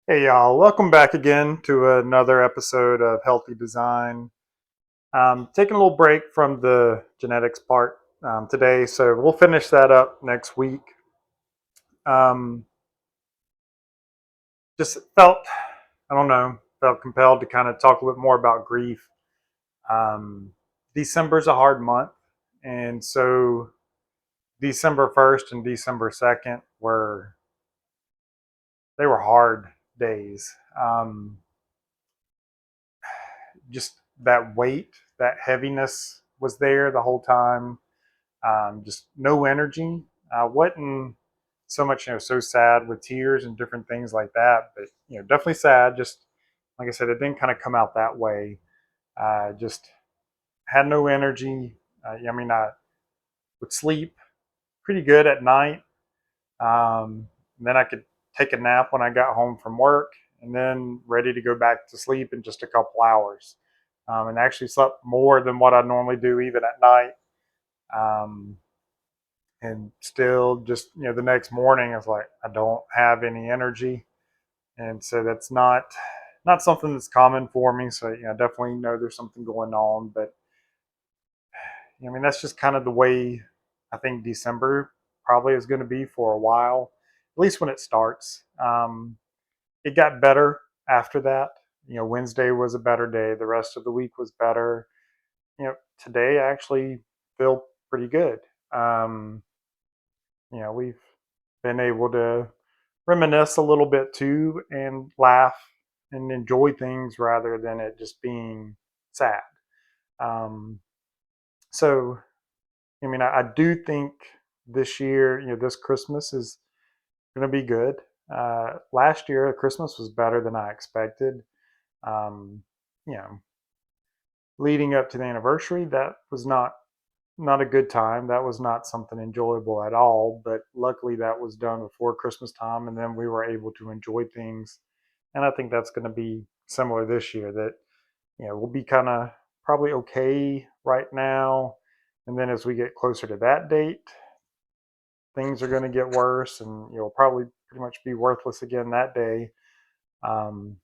Hey y'all, welcome back again to another episode of Healthy Design. Taking a little break from the genetics part today, so we'll finish that up next week. Um, just felt, I don't know, felt compelled to kind of talk a little bit more about grief. Um, December's a hard month, and so December 1st and December 2nd were hard days. Just that weight, that heaviness was there the whole time. Just no energy. Wasn't so much, so sad with tears and different things like that, but definitely sad. Just like I said, it didn't kind of come out that way. Just had no energy. I would sleep pretty good at night. Then I could take a nap when I got home from work, and then ready to go back to sleep in just a couple hours. And actually slept more than what I normally do, even at night. Um, and still, just the next morning, it's like I don't have any energy, and so that's not something that's common for me. So I definitely know there's something going on, but that's just kind of the way I think December probably is going to be for a while, at least when it starts. It got better after that. Wednesday was a better day. The rest of the week was better. Today I actually feel pretty good. Um, we've been able to reminisce a little bit too and laugh and enjoy things rather than it just being sad. Um, so I do think this year, this Christmas is going to be good. Last year, Christmas was better than I expected. Um, you know, Leading up to the anniversary, that was not a good time. That was not something enjoyable at all. But luckily, that was done before Christmas time, and then we were able to enjoy things. And I think that's going to be similar this year. That we'll be kind of probably okay right now, and then as we get closer to that date, things are going to get worse, and you'll probably pretty much be worthless again that day. Um,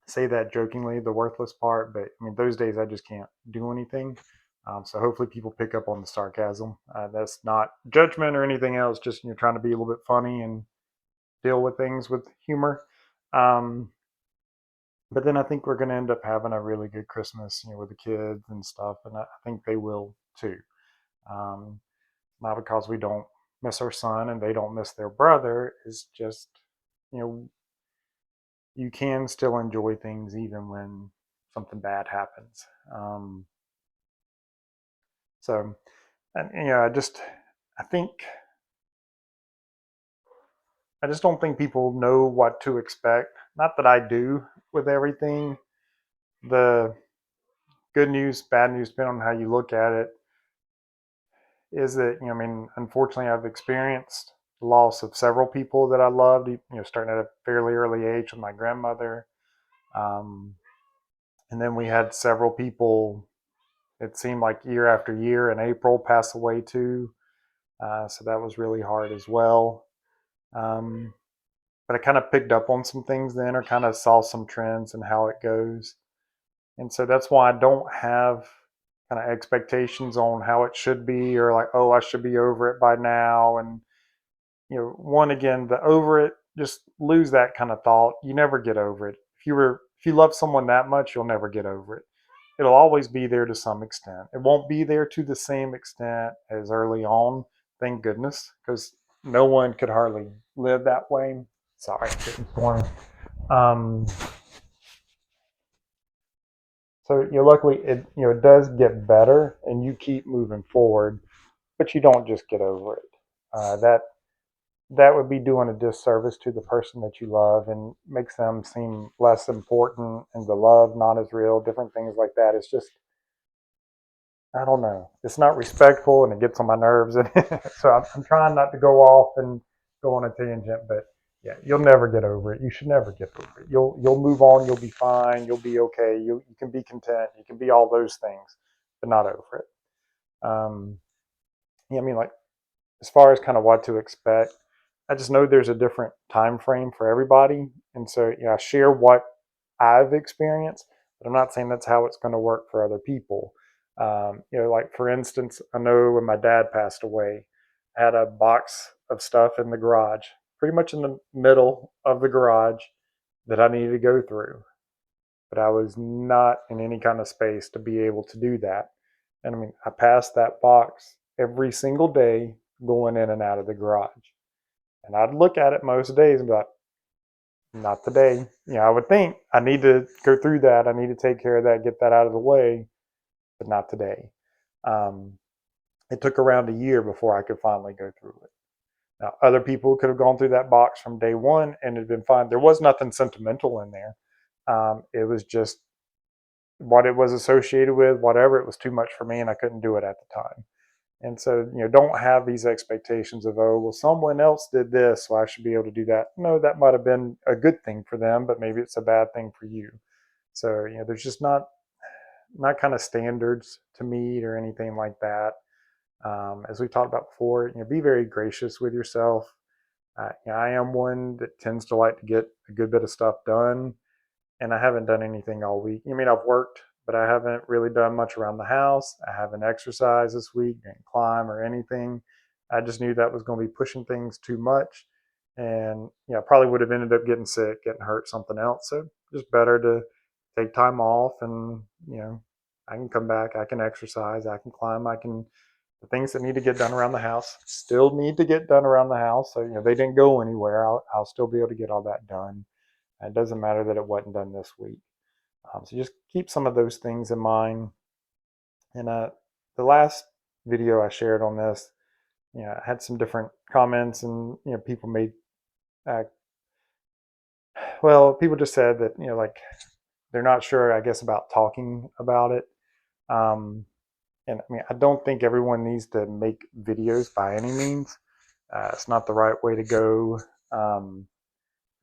say that jokingly, the worthless part, but those days I just can't do anything. So hopefully people pick up on the sarcasm. That's not judgment or anything else. Just trying to be a little bit funny and deal with things with humor. Um, but then I think we're going to end up having a really good Christmas, with the kids and stuff, and I think they will too. Um, Not because we don't miss our son and they don't miss their brother. It's just you know you can still enjoy things even when something bad happens. Um, so, and, I think, I just don't think people know what to expect. Not that I do with everything. The good news, bad news, depending on how you look at it, is that, unfortunately, I've experienced the loss of several people that I loved, starting at a fairly early age with my grandmother. Um, and then we had several people, it seemed like year after year, in April pass away too. So that was really hard as well. Um, but I kind of picked up on some things then, or kind of saw some trends and how it goes. And so that's why I don't have kind of expectations on how it should be, or like, oh, I should be over it by now. And, one again, the over it, just lose that kind of thought. You never get over it. If you love someone that much, you'll never get over it. It'll always be there to some extent. It won't be there to the same extent as early on, thank goodness, because no one could hardly live that way. Sorry, it's getting boring. Um, so luckily it it does get better, and you keep moving forward, but you don't just get over it. That would be doing a disservice to the person that you love and makes them seem less important, and the love not as real. Different things like that. It's just I don't know. It's not respectful, and it gets on my nerves. And so I'm trying not to go off and go on a tangent, but yeah, you'll never get over it. You should never get over it. You'll move on. You'll be fine. You'll be okay. You can be content. You can be all those things, but not over it. Yeah, like as far as kind of what to expect, I just know there's a different time frame for everybody. And so, I share what I've experienced, but I'm not saying that's how it's going to work for other people. Like for instance, I know when my dad passed away, I had a box of stuff in the garage, pretty much in the middle of the garage, that I needed to go through. But I was not in any kind of space to be able to do that. And I mean, I passed that box every single day going in and out of the garage. And I'd look at it most days and be like, not today. I would think I need to go through that. I need to take care of that, get that out of the way, but not today. Um, it took around a year before I could finally go through it. Now, other people could have gone through that box from day one and it'd been fine. There was nothing sentimental in there. It was just what it was associated with, whatever. It was too much for me and I couldn't do it at the time. And so, don't have these expectations of, oh, well, someone else did this, so I should be able to do that. No, that might have been a good thing for them, but maybe it's a bad thing for you. So, there's just not kind of standards to meet or anything like that. As we talked about before, be very gracious with yourself. I am one that tends to like to get a good bit of stuff done, and I haven't done anything all week. I've worked, but I haven't really done much around the house. I haven't exercised this week, didn't climb or anything. I just knew that was going to be pushing things too much. And, I probably would have ended up getting sick, getting hurt, something else. So just better to take time off and, I can come back, I can exercise, I can climb, the things that need to get done around the house still need to get done around the house. So, they didn't go anywhere. I'll still be able to get all that done. It doesn't matter that it wasn't done this week. So just keep some of those things in mind. And the last video I shared on this, I had some different comments, and people made, uh, people just said that like they're not sure, I guess, about talking about it. Um, and I mean, I don't think everyone needs to make videos by any means. It's not the right way to go. Um,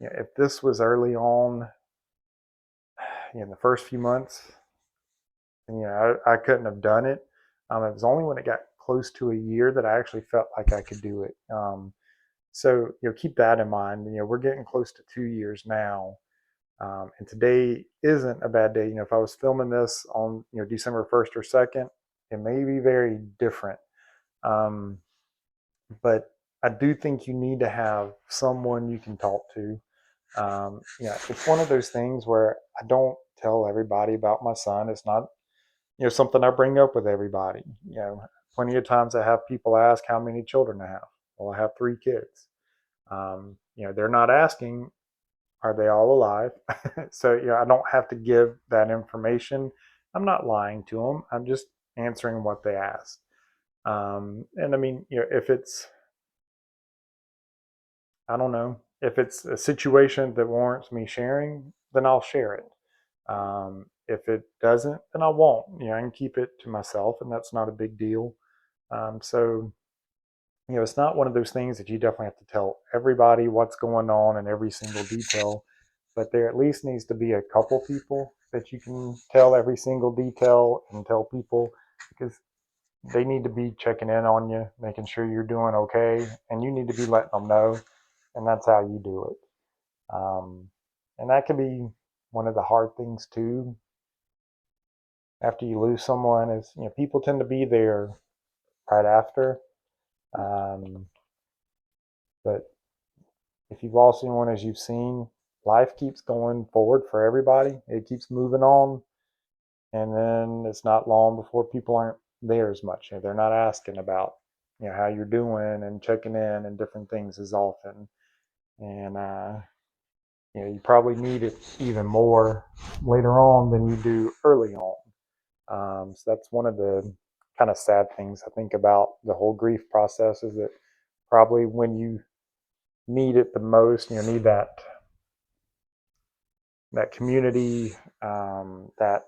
if this was early on, in the first few months, and, I couldn't have done it. It was only when it got close to a year that I actually felt like I could do it. So keep that in mind. We're getting close to 2 years now, and today isn't a bad day. If I was filming this on December 1st or 2nd, it may be very different. Um, but I do think you need to have someone you can talk to. It's one of those things where I don't tell everybody about my son. It's not something I bring up with everybody. Plenty of times I have people ask how many children I have. Well, I have 3 kids. They're not asking, are they all alive? So I don't have to give that information. I'm not lying to them. I'm just answering what they ask. And I mean, if it's, I don't know, if it's a situation that warrants me sharing, then I'll share it. If it doesn't, then I won't. I can keep it to myself, and that's not a big deal. So, it's not one of those things that you definitely have to tell everybody what's going on in every single detail, but there at least needs to be a couple people that you can tell every single detail and tell people, because they need to be checking in on you, making sure you're doing okay, and you need to be letting them know, and that's how you do it. And that can be one of the hard things too. After you lose someone, is people tend to be there right after. Um, but if you've lost anyone, as you've seen, life keeps going forward for everybody. It keeps moving on, and then it's not long before people aren't there as much. They're not asking about how you're doing and checking in and different things as often. And you probably need it even more later on than you do early on. So that's one of the kind of sad things I think about the whole grief process, is that probably when you need it the most, need that community, that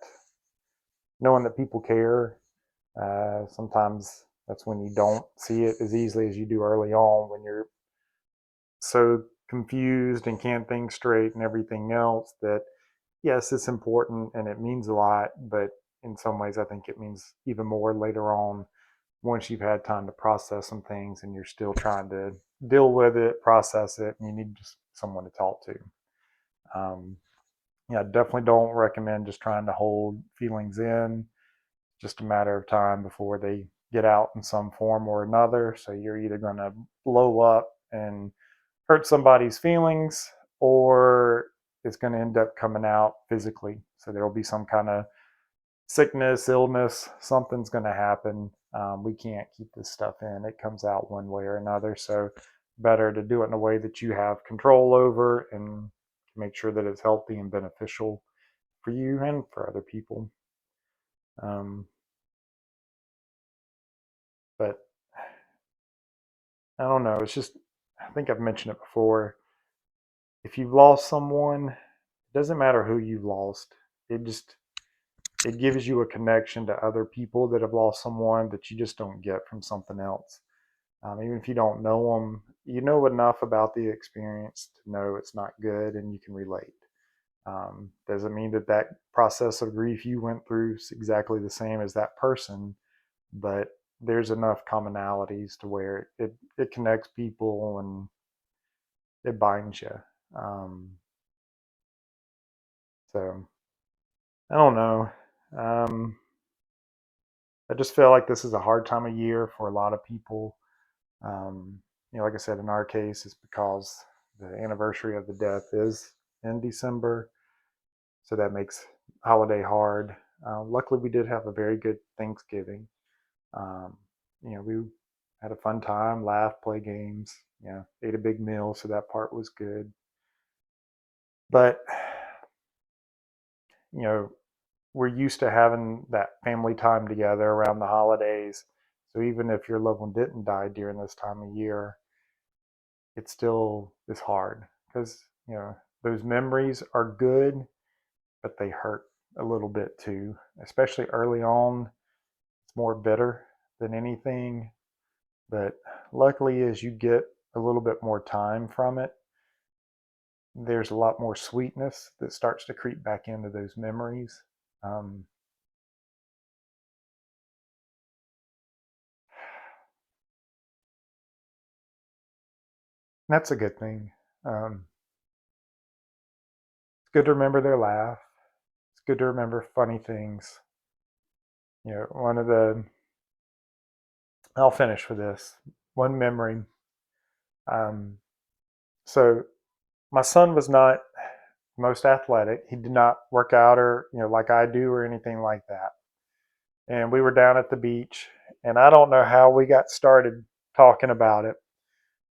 knowing that people care. Sometimes that's when you don't see it as easily as you do early on, when you're so confused and can't think straight and everything else. That yes, it's important and it means a lot, but in some ways, I think it means even more later on, once you've had time to process some things and you're still trying to deal with it, process it, and you need just someone to talk to. Um, yeah, definitely don't recommend just trying to hold feelings in. Just a matter of time before they get out in some form or another. So you're either going to blow up and hurt somebody's feelings, or it's going to end up coming out physically. So there will be some kind of sickness, illness, something's going to happen. We can't keep this stuff in. It comes out one way or another. So better to do it in a way that you have control over and make sure that it's healthy and beneficial for you and for other people. Um, but I don't know. It's just, I think I've mentioned it before. If you've lost someone, it doesn't matter who you've lost. It just, it gives you a connection to other people that have lost someone that you just don't get from something else. Even if you don't know them, you know enough about the experience to know it's not good and you can relate. Doesn't mean that that process of grief you went through is exactly the same as that person, but there's enough commonalities to where it connects people and it binds you. Um, so I don't know. Um, I just feel like this is a hard time of year for a lot of people. Um, like I said, in our case, it's because the anniversary of the death is in December, so that makes holiday hard. Luckily, we did have a very good Thanksgiving. Um, we had a fun time, laughed, play games, ate a big meal, so that part was good. But you know, we're used to having that family time together around the holidays. So even if your loved one didn't die during this time of year, it still is hard because those memories are good, but they hurt a little bit too, especially early on. It's more bitter than anything, but luckily as you get a little bit more time from it, there's a lot more sweetness that starts to creep back into those memories. um, that's a good thing. It's good to remember their laugh. It's good to remember funny things. One of the, I'll finish with this one memory. Um, so my son was not most athletic. He did not work out or, like I do or anything like that. And we were down at the beach, and I don't know how we got started talking about it.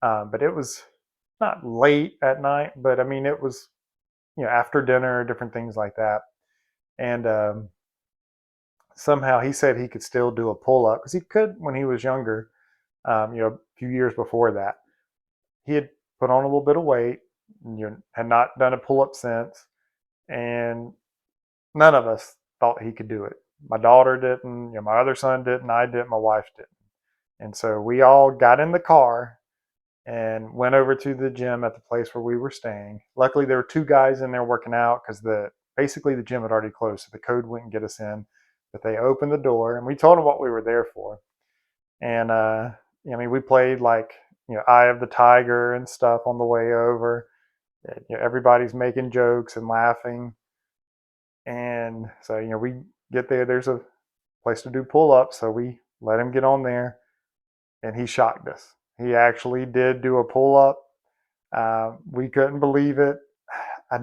But it was not late at night, but I mean, it was, after dinner, different things like that. And somehow he said he could still do a pull up because he could when he was younger, a few years before that. He had put on a little bit of weight, had not done a pull up since, and none of us thought he could do it. My daughter didn't, my other son didn't, I didn't, my wife didn't. And so we all got in the car and went over to the gym at the place where we were staying. Luckily, there were two guys in there working out because basically the gym had already closed, so the code wouldn't get us in. But they opened the door, and we told them what we were there for. And I mean, we played like Eye of the Tiger and stuff on the way over. Everybody's making jokes and laughing, and so we get there. There's a place to do pull-ups, so we let him get on there, and he shocked us. He actually did do a pull-up. We couldn't believe it. I,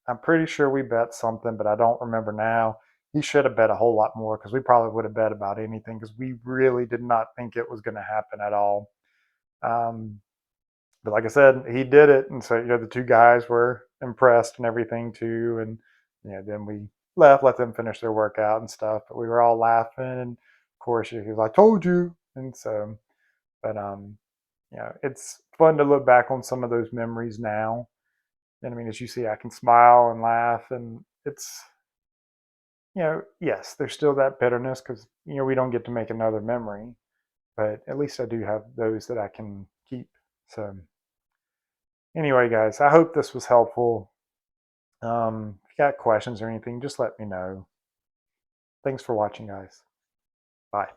I'm pretty sure we bet something, but I don't remember now. He should have bet a whole lot more because we probably would have bet about anything because we really did not think it was going to happen at all. Um, but like I said, he did it, and so the two guys were impressed and everything too. And then we left, let them finish their workout and stuff. But we were all laughing, and of course he was like, "Told you," and so. But it's fun to look back on some of those memories now. And I mean, as you see, I can smile and laugh, and it's yes, there's still that bitterness because we don't get to make another memory, but at least I do have those that I can keep. So anyway, guys, I hope this was helpful. If you got questions or anything, just let me know. Thanks for watching, guys. Bye.